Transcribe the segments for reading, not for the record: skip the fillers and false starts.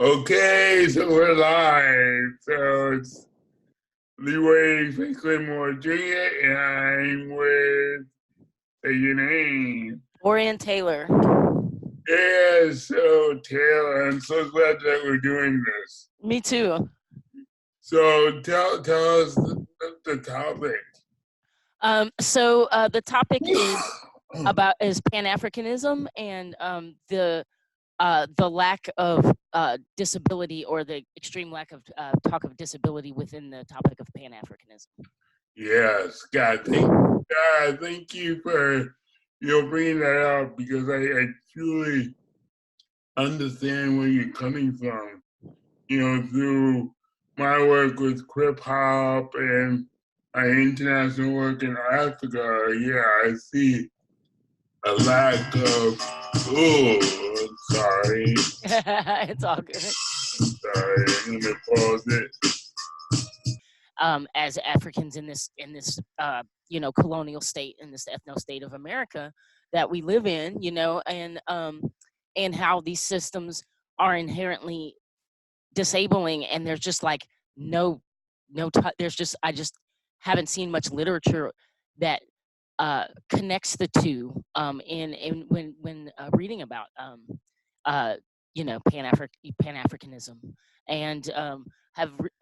Okay, so we're live. So it's Leeway More Junior, and I'm with, say your name. Dorian Taylor. Yeah, so Taylor, I'm so glad that we're doing this. Me too. So tell us the topic. So the topic is Pan-Africanism and the lack of disability, or the extreme lack of talk of disability within the topic of Pan-Africanism. Yes, God, thank you for bringing that up, because I truly understand where you're coming from. Through my work with Krip-Hop and my international work in Africa, I see a lack of. Oh, sorry. It's all good. Sorry, I'm gonna pause it. As Africans in this colonial state, in this ethno state of America that we live in, and how these systems are inherently disabling, and there's just like there's just I just haven't seen much literature that connects the two in when reading about Pan-Africanism, and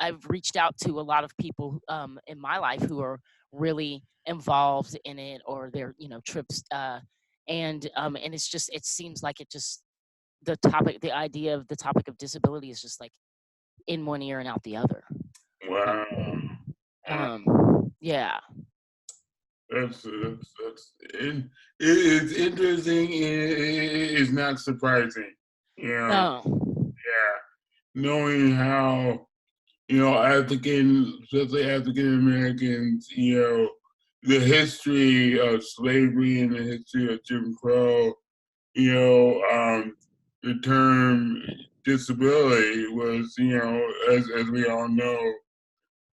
I've reached out to a lot of people in my life who are really involved in it, or their trips, and it seems like the idea of the topic of disability is just like in one ear and out the other. Wow. Yeah. That's it's interesting. It's not surprising. No. Yeah. Knowing how especially African Americans, the history of slavery and the history of Jim Crow, the term disability was, as we all know,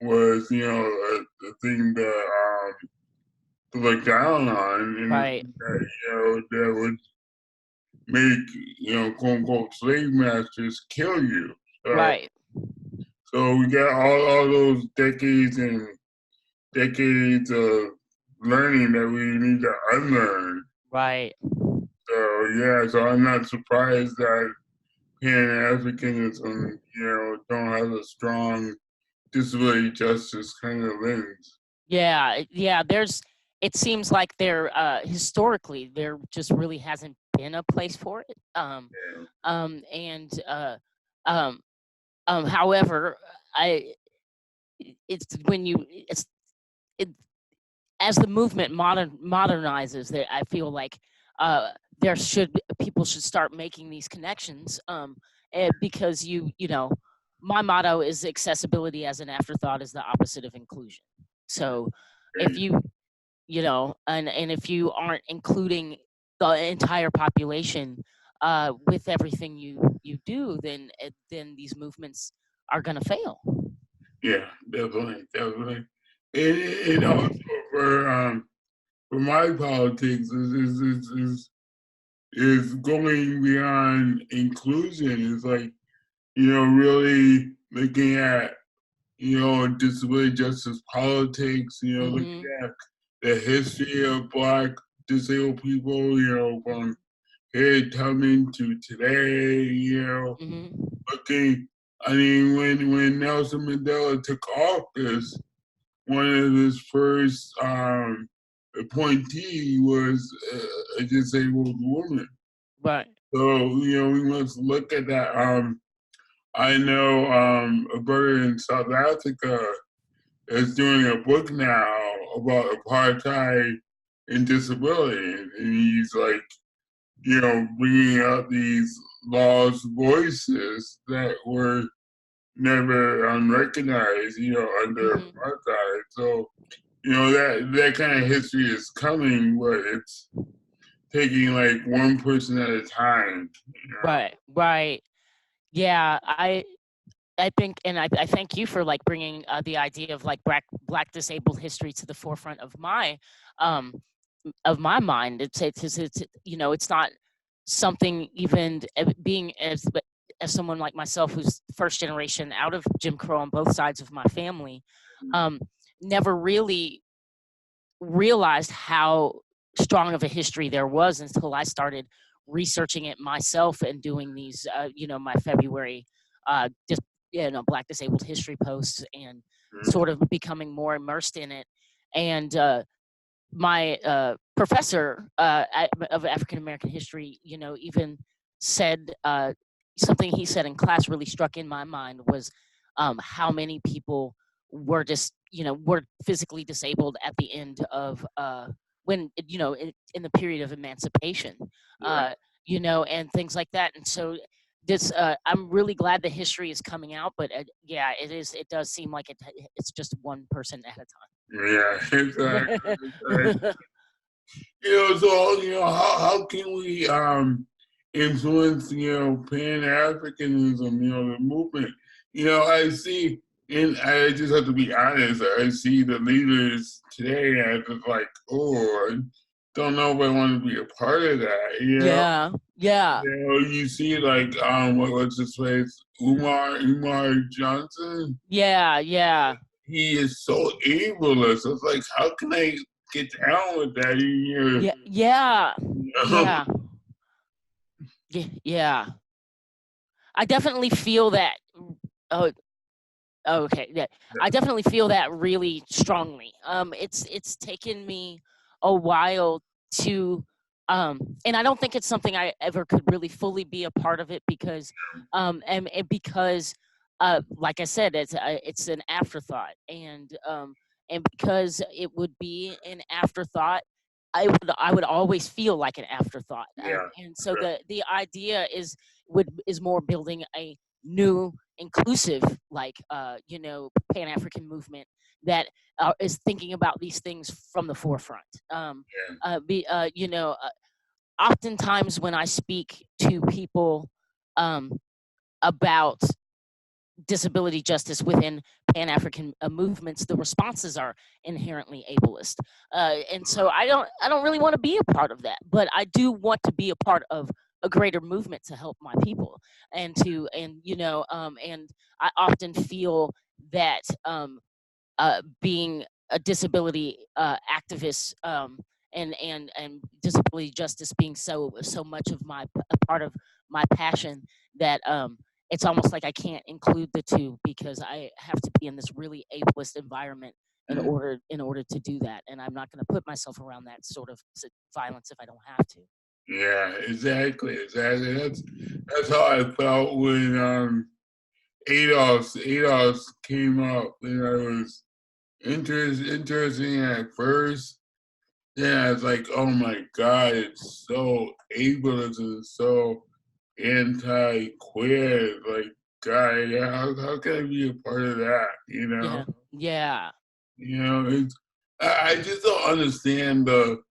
was, a thing that to look down on, and Right. that would make, quote unquote, slave masters kill you. Right. So we got all those decades and decades of learning that we need to unlearn. Right. So I'm not surprised that Pan-Africanism, don't have a strong disability justice kind of lens. Yeah. It seems like there historically there just really hasn't been a place for it. However, it's when you it as the movement modernizes, that I feel like people should start making these connections, because my motto is accessibility as an afterthought is the opposite of inclusion. So if you and if you aren't including the entire population with everything you do, then these movements are going to fail. Yeah, definitely. And also for my politics is going beyond inclusion. It's like, really looking at, disability justice politics, looking at the history of Black disabled people, from here coming to today, looking, when Nelson Mandela took office, one of his first appointee was a disabled woman. Right. So, we must look at that. I know a brother in South Africa is doing a book now about apartheid and disability. And he's like, bringing out these lost voices that were never recognized, under apartheid. So, that kind of history is coming, but it's taking like one person at a time. Right. Yeah, I think, and I thank you for like bringing the idea of like black disabled history to the forefront of my mind. It's not something even being as as someone like myself who's first generation out of Jim Crow on both sides of my family, um, never really realized how strong of a history there was until I started researching it myself and doing these, my February, Black Disabled History posts, and sort of becoming more immersed in it. And my professor of African American history, even said something he said in class really struck in my mind was how many people were just, were physically disabled at the end of when, in the period of emancipation, Yeah. and things like that. And so this, I'm really glad the history is coming out, but yeah, it is. It does seem like it's just one person at a Yeah, exactly. time. So how can we influence Pan-Africanism, the movement? I see, and I just have to be honest. I see the leaders today as just like, oh, I don't know if I want to be a part of that. Yeah, yeah, You see like what's his face, Umar Johnson. yeah, yeah, He is so ableist. It's like, how can I get down with that in your yeah, yeah, know? yeah, yeah. I definitely feel that. Oh, okay, yeah. I definitely feel that really strongly. It's taken me a while to, and I don't think it's something I ever could really fully be a part of it because, and because, like I said, it's an afterthought, and because it would be an afterthought, I would always feel like an afterthought, Yeah. and so the idea is more building a new inclusive, like Pan-African movement that is thinking about these things from the forefront. Yeah. Oftentimes when I speak to people um, about disability justice within Pan-African movements, the responses are inherently ableist, and so I don't really want to be a part of that, but I do want to be a part of a greater movement to help my people, and I often feel that being a disability activist, and disability justice being so much of a part of my passion, that it's almost like I can't include the two because I have to be in this really ableist environment in order to do that, and I'm not going to put myself around that sort of violence if I don't have to. Yeah, exactly. That's how I felt when ADOS came up, and I was interesting at first. Then I was like, oh my god, it's so ableist and so anti-queer. Like, God, how can I be a part of that? Yeah, yeah, It's I just don't understand the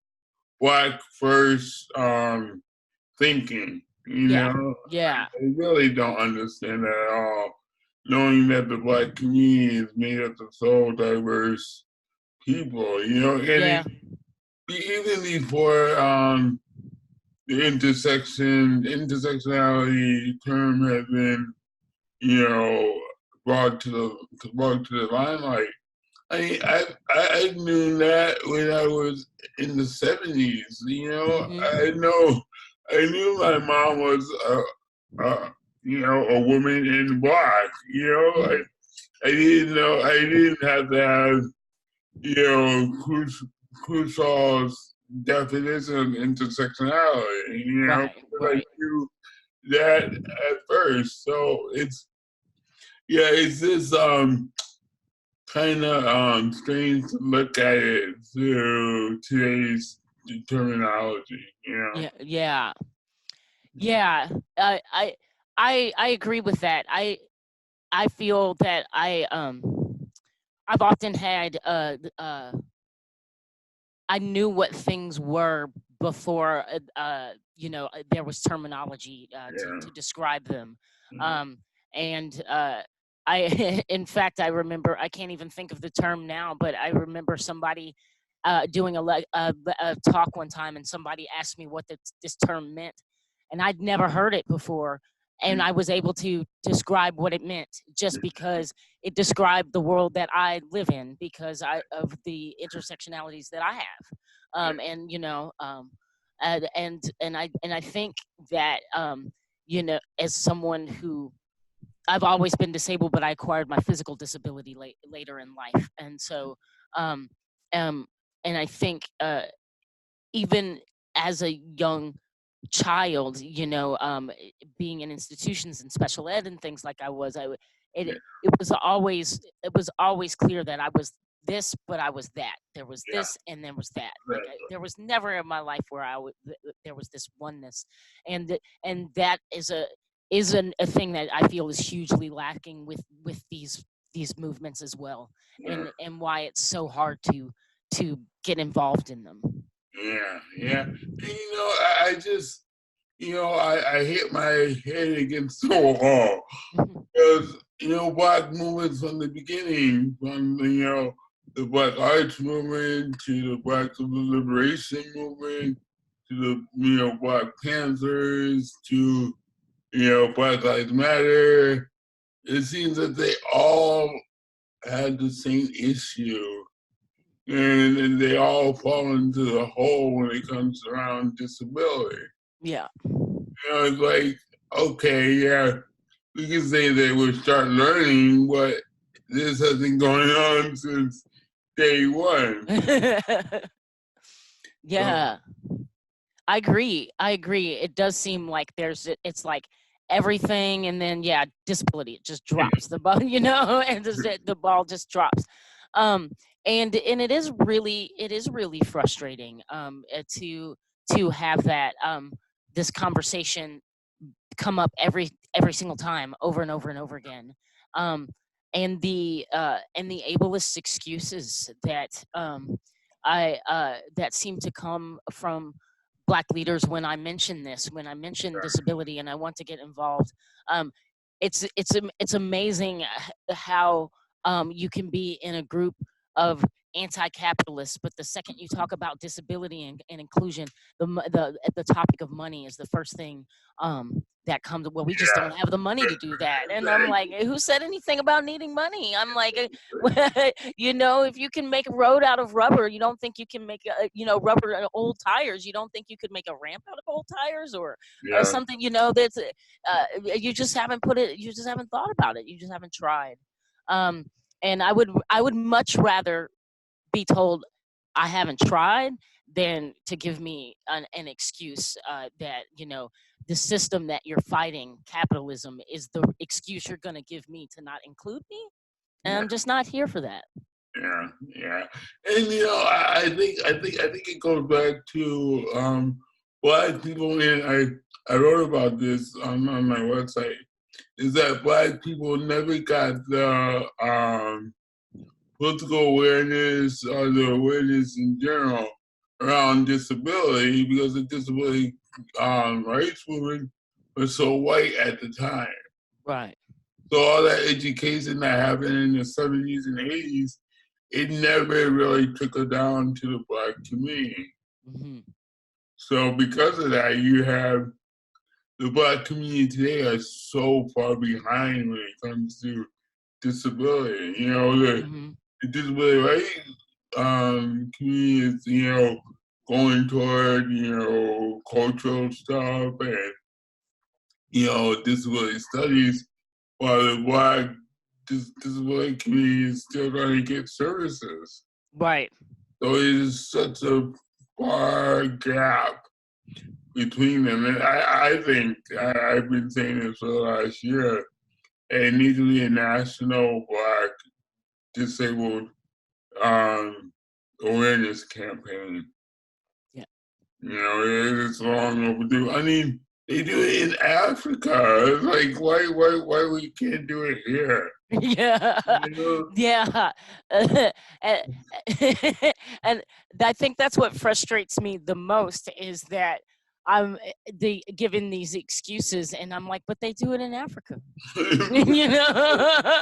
Black first thinking. yeah, yeah, I really don't understand that at all. Knowing that the Black community is made up of so diverse people, and yeah, even before the intersectionality term has been, you know, brought to the limelight. I knew that when I was in the 70s. hmm, I knew my mom was a woman in black. hmm, I didn't know. I didn't have to have Crusoe's definition of intersectionality. right, Because I right. knew that at first. So it's this kind of strange to look at it through today's terminology. Yeah, yeah, yeah. I agree with that. I feel that I've often had I knew what things were before there was terminology Yeah. to describe them, Mhm. um, and I in fact I remember, I can't even think of the term now, but I remember somebody doing a talk one time, and somebody asked me what this term meant, and I'd never heard it before. and I was able to describe what it meant just because it described the world that I live in because of the intersectionalities that I have, and you know, and I think that you know, as someone who I've always been disabled, but I acquired my physical disability later in life, and so um, um, and I think even as a young child, you know, being in institutions and special ed and things like I was, it was always clear that I was this, but I was that. There was yeah, this, and there was that. Like right, there was never in my life where there was this oneness, and that a thing that I feel is hugely lacking with these movements as well, yeah, and why it's so hard to get involved in them. yeah, yeah. And you know, I just, you know, I hit my head against the wall because you know, Black movements from the beginning, from you know, the Black Arts movement to the Black Civil Liberation movement to the you know Black Panthers to you know Black Lives Matter. It seems that they all had the same issue, and they all fall into the hole when it comes around disability. Yeah. You know, it's like, okay, yeah, we can say that we start learning, but this has been going on since day one. So, Yeah, I agree. I agree. It does seem like it's like everything, and then yeah, disability. It just drops the ball, you know, and the ball just drops. Um, and it is really frustrating to have that this conversation come up every single time over and over and over again. Um, and the ableist excuses that seem to come from Black leaders when I mention this, when I mention disability, and I want to get involved. Um, it's amazing how you can be in a group of anti-capitalists, but the second you talk about disability and inclusion, the topic of money is the first thing that comes. Well, we just don't have the money to do that, and I'm like, who said anything about needing money? I'm like, you know, if you can make a road out of rubber, you don't think you can make you know, rubber and old tires? You don't think you could make a ramp out of old tires or yeah, something? You know, that's you just haven't put it. You just haven't thought about it. You just haven't tried. Um, and I would much rather be told I haven't tried than to give me an excuse that, you know, the system that you're fighting, capitalism, is the excuse you're going to give me to not include me. And yeah, I'm just not here for that. yeah, yeah. And you know, I think it goes back to Black people, and I wrote about this on my website. Is that Black people never got the political awareness or the awareness in general around disability because the disability rights movement was so white at the time. Right. So all that education that happened in the 70s and 80s, it never really trickled down to the Black community. Hmm. So because of that, you have the Black community today are so far behind when it comes to disability. You know, Hmm. the disability rights community is, you know, going toward, you know, cultural stuff and, you know, disability studies, while the Black disability community is still trying to get services. Right. So it is such a far gap between them. And I think, I've been saying this for the last year, it needs to be a national Black disabled um, awareness campaign. Yeah. You know, it's long overdue. I mean, they do it in Africa. It's like, why we can't do it here? Yeah. You Yeah. and, and I think that's what frustrates me the most is that I'm given these excuses, and I'm like, but they do it in Africa. know? You know.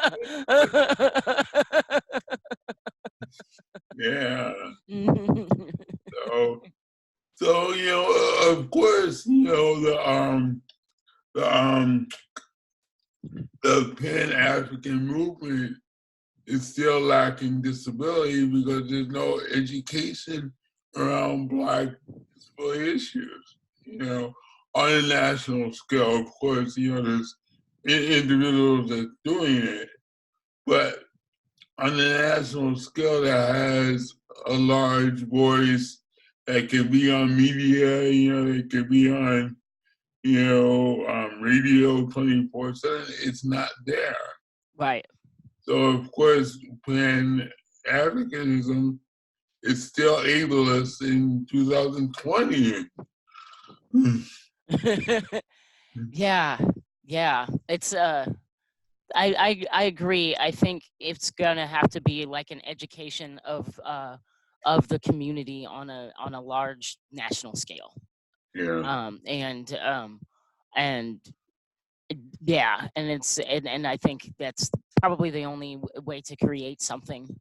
Yeah. So, so you know, of course, you know the the Pan-African movement is still lacking disability because there's no education around Black disability issues. On a national scale, of course, there's individuals that's doing it, but on a national scale that has a large voice that can be on media, it could be on, radio 24/7, it's not there. Right. So of course, Pan-Africanism is still ableist in 2020. Yeah, yeah. It's I agree. I think it's gonna have to be like an education of the community on a large national scale. Yeah. And yeah, and I think that's probably the only way to create something.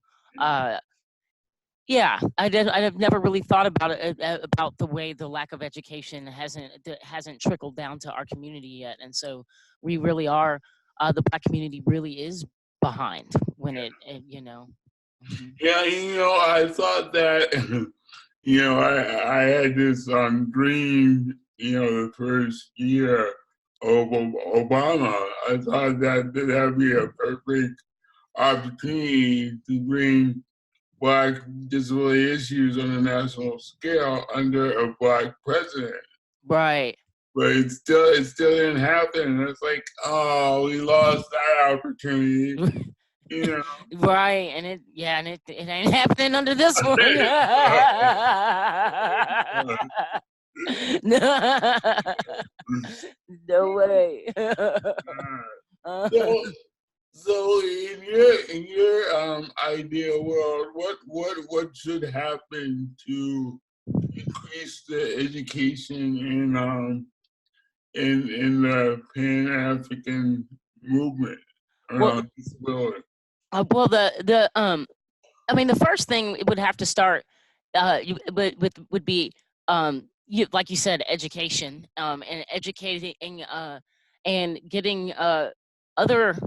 Yeah, I've never really thought about it about the way the lack of education hasn't trickled down to our community yet, and so we really are the Black community really is . When Mhm. Yeah, I thought that, I had this dream, the first year of Obama. I thought that that'd be a perfect opportunity to bring Black disability issues on a national scale under a Black president. Right. But it still didn't happen. And it's like, oh, we lost that opportunity. Right, and it ain't happening under this one. No way. So in your ideal world, what should happen to increase the education in the Pan-African movement around disability? Well, I mean, the first thing it would have to start would be like you said, education, and educating and getting other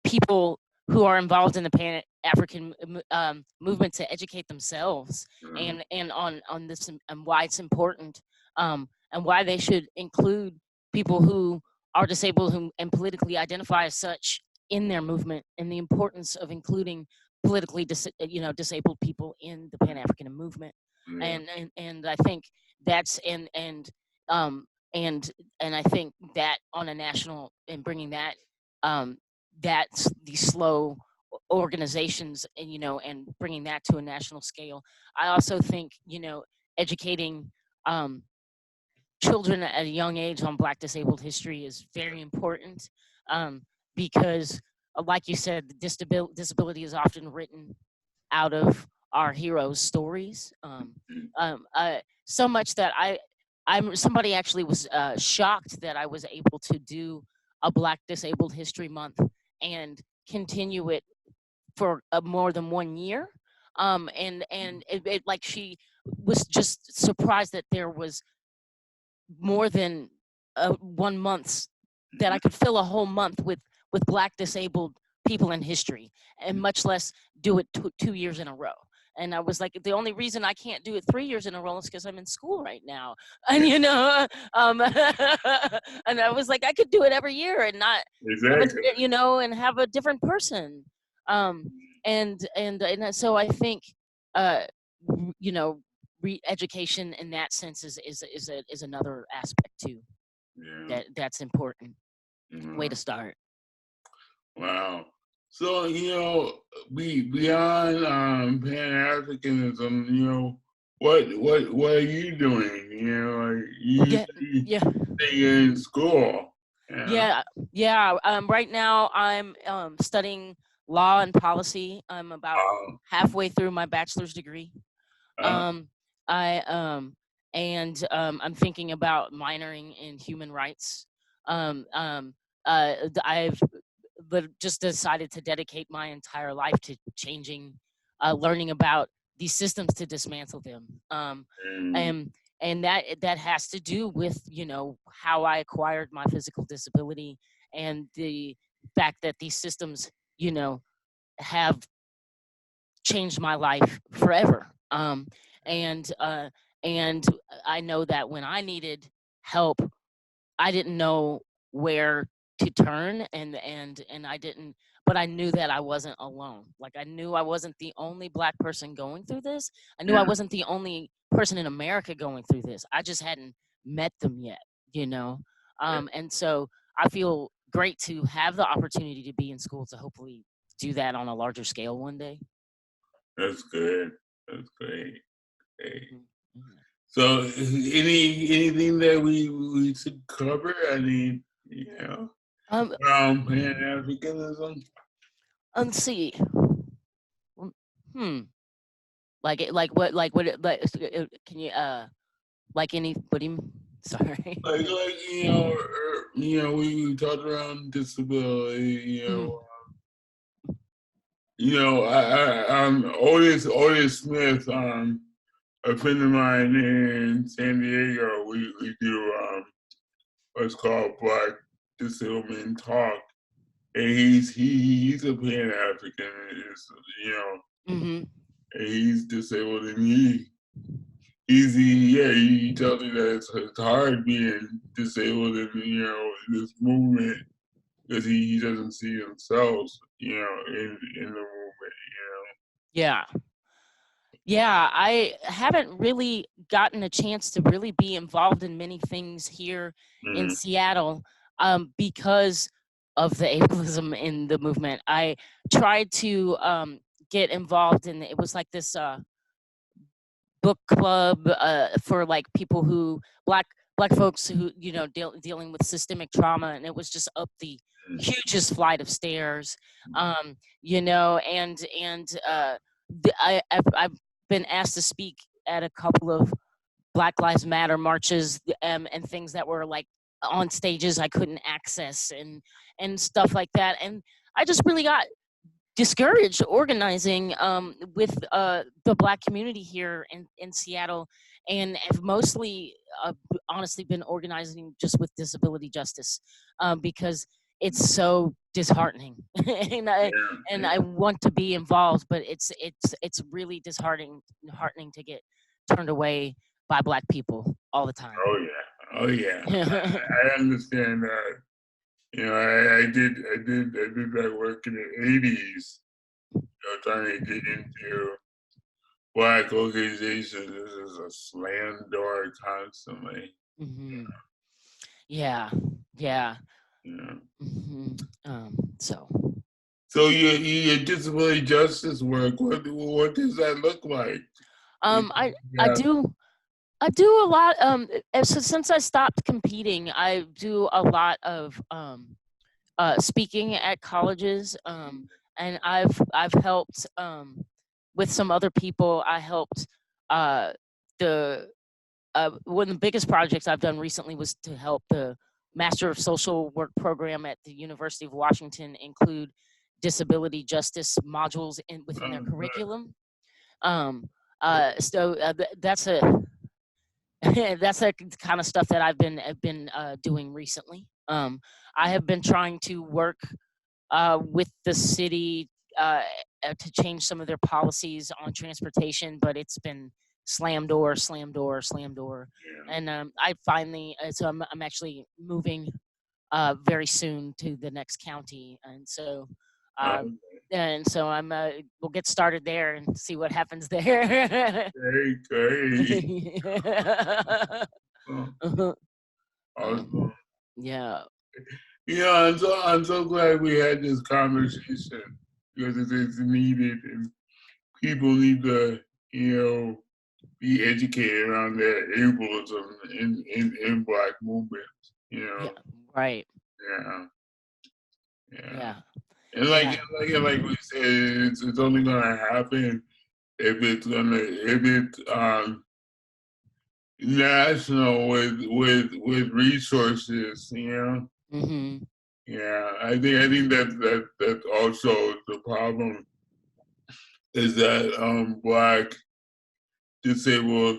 people who are involved in the Pan-African movement to educate themselves and on this and why it's important, and why they should include people who are disabled and politically identify as such in their movement, and the importance of including politically disabled people in the Pan-African movement. And I think that's um and I think that on a national and bringing that that's these slow organizations and bringing that to a national scale. I also think educating children at a young age on Black disabled history is very important, because like you said, disability is often written out of our heroes' stories, so much that somebody actually was shocked that I was able to do a Black Disabled History Month and continue it for more than 1 year. And like she was just surprised that there was more than 1 month that I could fill a whole month with Black disabled people in history, and much less do it 2 years in a row. And I was like, the only reason I can't do it 3 years in a row is because I'm in school right now. And and I was like, I could do it every year and not, Exactly. and have a different person. And so I think, re-education in that sense is another aspect too. That's important. Way to start. Wow. So beyond Pan-Africanism, what are you doing? You stay in school. Yeah. Right now I'm studying law and policy. I'm about halfway through my bachelor's degree. I'm thinking about minoring in human rights. I've just decided to dedicate my entire life to learning about these systems to dismantle them. and that has to do with, you know, how I acquired my physical disability and the fact that these systems, you know, have changed my life forever. And and I know that when I needed help, I didn't know where to turn, and I didn't, but I knew that I wasn't alone. Like, I knew I wasn't the only Black person going through this. I knew I Yeah, wasn't the only person in America going through this. I just hadn't met them yet, you know. yeah, And so I feel great to have the opportunity to be in school to hopefully do that on a larger scale one day. that's good. That's great. Great. Mhm. Mhm. So, anything that we should cover? I mean, you know, Um, Pan-Africanism. let's see. Hmm. Like what? Can you like anybody? Sorry. We talked around disability. Mhm. Otis Smith, a friend of mine in San Diego. We do what's called Black Disability Talk, and he's a Pan African, you know, Mhm. and he's disabled, and he tells me that it's hard being disabled in this movement because he doesn't see himself, in the movement, Yeah. Yeah, I haven't really gotten a chance to really be involved in many things here in Mm, Seattle, because of the ableism in the movement. I tried to get involved in, it was like this book club for like people who black folks who, you know, dealing with systemic trauma, and it was just up the mm, hugest flight of stairs. You know, I've been asked to speak at a couple of Black Lives Matter marches, and things that were like on stages I couldn't access, and stuff like that. And I just really got discouraged organizing with the Black community here in Seattle, and have mostly honestly been organizing just with disability justice, because it's so disheartening. and I yeah, and yeah. I want to be involved, but it's really disheartening to get turned away by Black people all the time. Oh yeah. I understand that. I did that work in the '80s. Trying to get into Black organizations. This is a slam door constantly. Hmm. Yeah, yeah. You know. Hmm. So. So your disability justice work. What does that look like? I Yeah. do a lot. So since I stopped competing, I do a lot of speaking at colleges. And I've helped with some other people. I helped the one of the biggest projects I've done recently was to help the Master of Social Work program at the University of Washington include disability justice modules within their But, curriculum. Um, that's a that's the kind of stuff that I've been doing recently. I have been trying to work with the city uh, to change some of their policies on transportation, but it's been slam door, slam door, slam door. yeah. And I finally, so I'm actually moving very soon to the next county, and so uh, Um, I'm we'll get started there and see what happens there. Great, great. Yeah. Awesome. Uh-huh. Awesome. Yeah. I'm so glad we had this conversation because it's needed and people need to, you know, be educated around that ableism in Black movements. Yeah. Right. Yeah, yeah. Yeah. And Yeah. like we said, it's only gonna happen if it's national with resources. Hmm. Yeah. I think that's also the problem is that Black disabled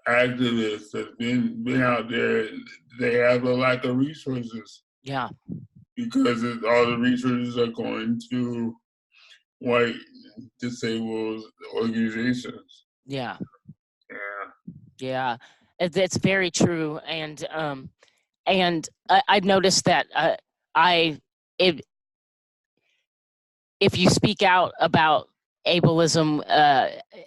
activists that's been out there, they have a lack of resources. Yeah. Because all the resources are going to white disabled organizations. Yeah. Yeah. Yeah. It's very true. And I've noticed that I if if you speak out about ableism,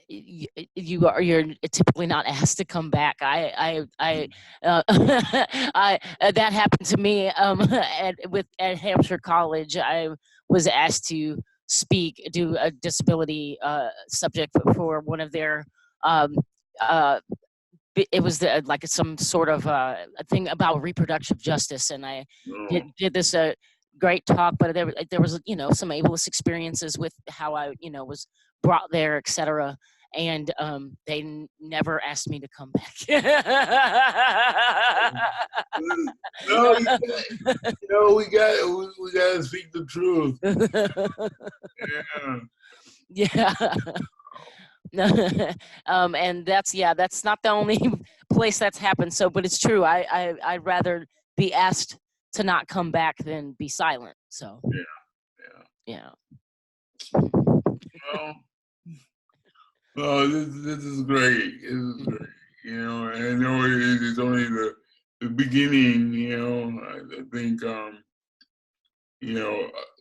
you're typically not asked to come back. That happened to me at Hampshire College. I was asked to do a disability subject for one of their. Uh, it was like some sort of a thing about reproductive justice, and I No. did this great talk, but there was some ableist experiences with how I was brought there, etc. And they never asked me to come back. No, we got to speak the truth. Yeah. Yeah. And that's not the only place that's happened. So, but it's true. I'd rather be asked to not come back than be silent. So. Yeah. Well, this is great. This is great. And I know it's only the beginning. I think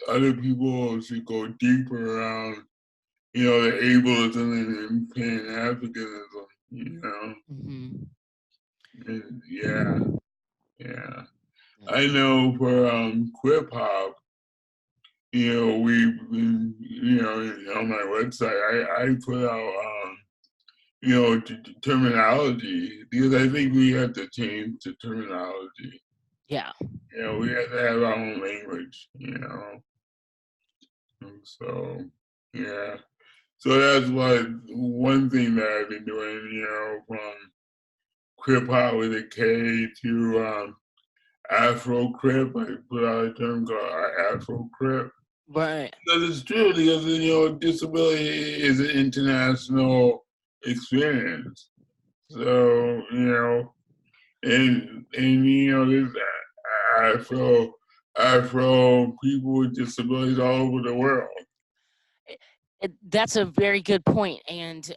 other people should go deeper around the ableism and Pan-Africanism. Mm-hmm. And yeah. I know for Krip-Hop, we've been, on my website, I put out, terminology, because I think we have to change the terminology. Yeah. We have to have our own language, And so, yeah. So that's one thing that I've been doing, from Krip-Hop with a K to Afro-Krip. I put out a term called Afro-Krip. Right. Because it's true, because, disability is an international experience. So, and there's Afro people with disabilities all over the world. That's a very good point, and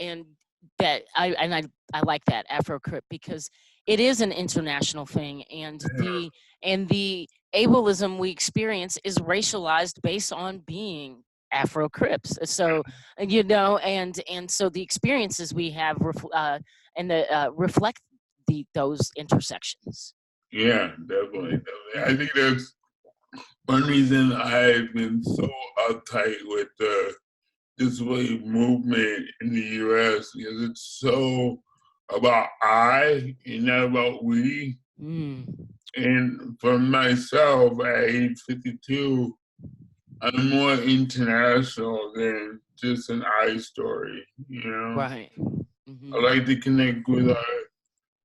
and that I like that Afro-Crip, because it is an international thing, and the ableism we experience is racialized based on being Afro-Crips. So and so the experiences we have reflect those intersections. Yeah, definitely. I think that's one reason I've been so uptight with the disability movement in the U.S., because it's so about I and not about we. And for myself, at age 52, I'm more international than just an I story. Right. I like to connect with our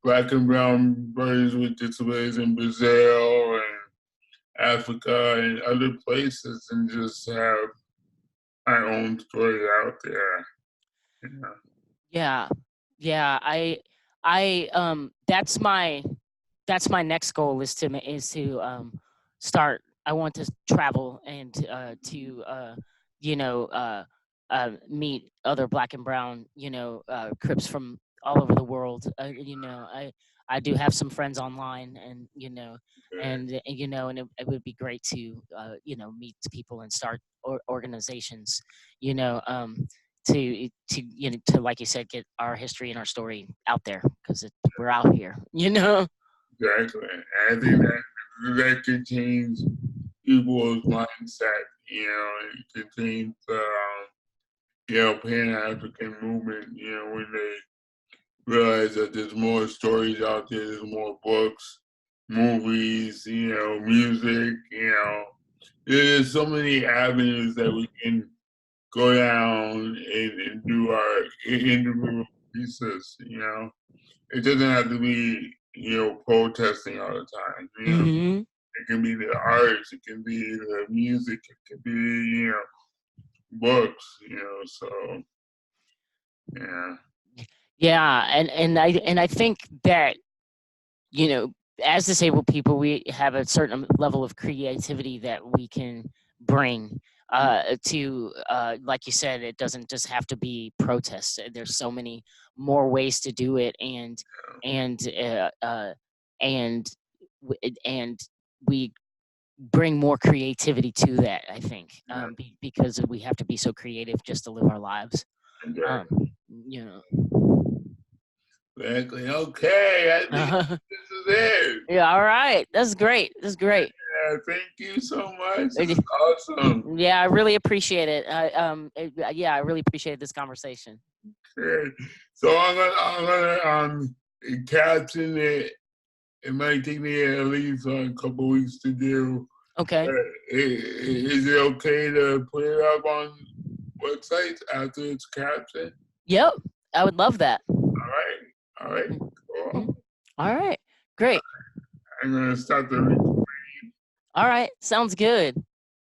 Black and brown brothers with disabilities in Brazil and Africa and other places, and just have my own story out there. Yeah. That's my next goal, is to start. I want to travel and to meet other Black and brown Crips from all over the world. I do have some friends online, and and it would be great to meet people and start organizations, to like you said, get our history and our story out there, because we're out here. Exactly. And I think that could change people's mindset, and could change the Pan-African movement, when they realize that there's more stories out there, there's more books, movies, music, there's so many avenues that we can go down and do our individual pieces, It doesn't have to be, protesting all the time, Mm-hmm. It can be the arts, it can be the music, it can be, books, so, yeah. Yeah, and I think that, you know, as disabled people, we have a certain level of creativity that we can bring to, like you said, it doesn't just have to be protests. There's so many more ways to do it, and and and we bring more creativity to that. I think because we have to be so creative just to live our lives. Um, you know. Exactly. Okay, I think this is it. Yeah, all right. That's great. That's great. Yeah, thank you so much. This is awesome. Yeah, I really appreciate it. Yeah, I really appreciate this conversation. Okay. So I'm gonna caption it. It might take me at least a couple weeks to do. Okay. Is it okay to put it up on websites after it's captioned? Yep, I would love that. All right, cool. All right, great. I'm gonna start the recording. All right, sounds good.